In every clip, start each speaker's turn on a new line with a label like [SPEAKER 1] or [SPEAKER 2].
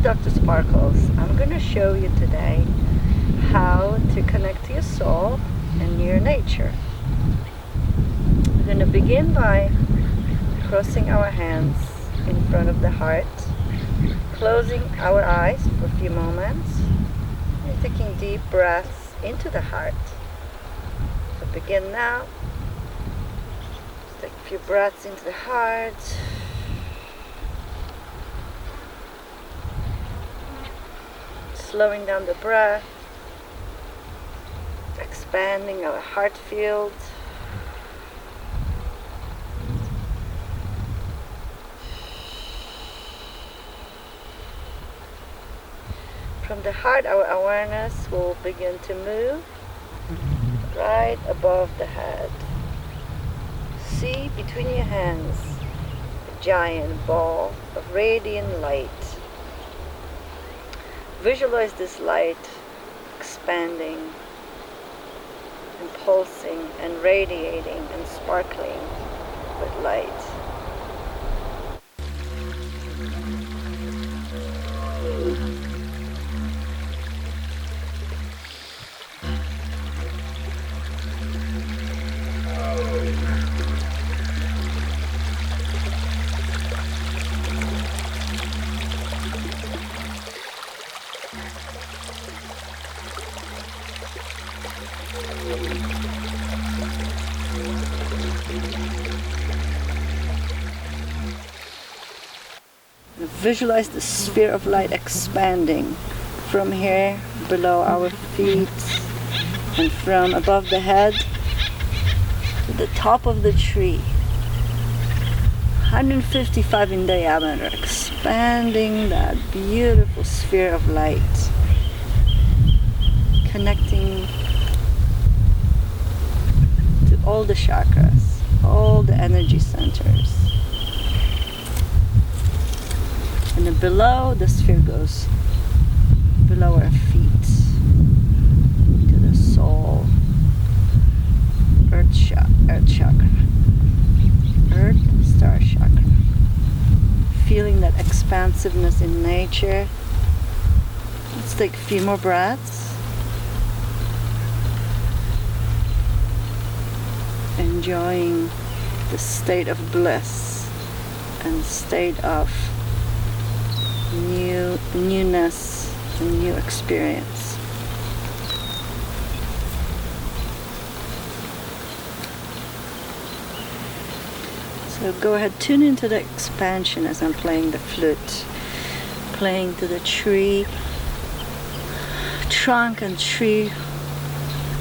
[SPEAKER 1] Dr. Sparkles. I'm going to show you today how to connect to your soul and your nature. We're going to begin by crossing our hands in front of the heart, closing our eyes for a few moments, and taking deep breaths into the heart. So begin now. Just take a few breaths into the heart. Slowing down the breath, expanding our heart field. From the heart, our awareness will begin to move right above the head. See between your hands a giant ball of radiant light. Visualize this light expanding and pulsing and radiating and sparkling with light. Visualize the sphere of light expanding from here below our feet and from above the head to the top of the tree. 155 in diameter, expanding that beautiful sphere of light, connecting to all the chakras, all the energy centers. And then below, the sphere goes below our feet to the soul, earth chakra, earth star chakra. Feeling that expansiveness in nature. Let's take a few more breaths. Enjoying the state of bliss and state of newness and new experience. So go ahead, tune into the expansion as I'm playing the flute, playing to the tree trunk and tree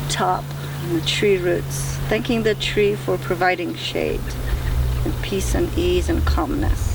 [SPEAKER 1] top and the tree roots, thanking the tree for providing shade and peace and ease and calmness.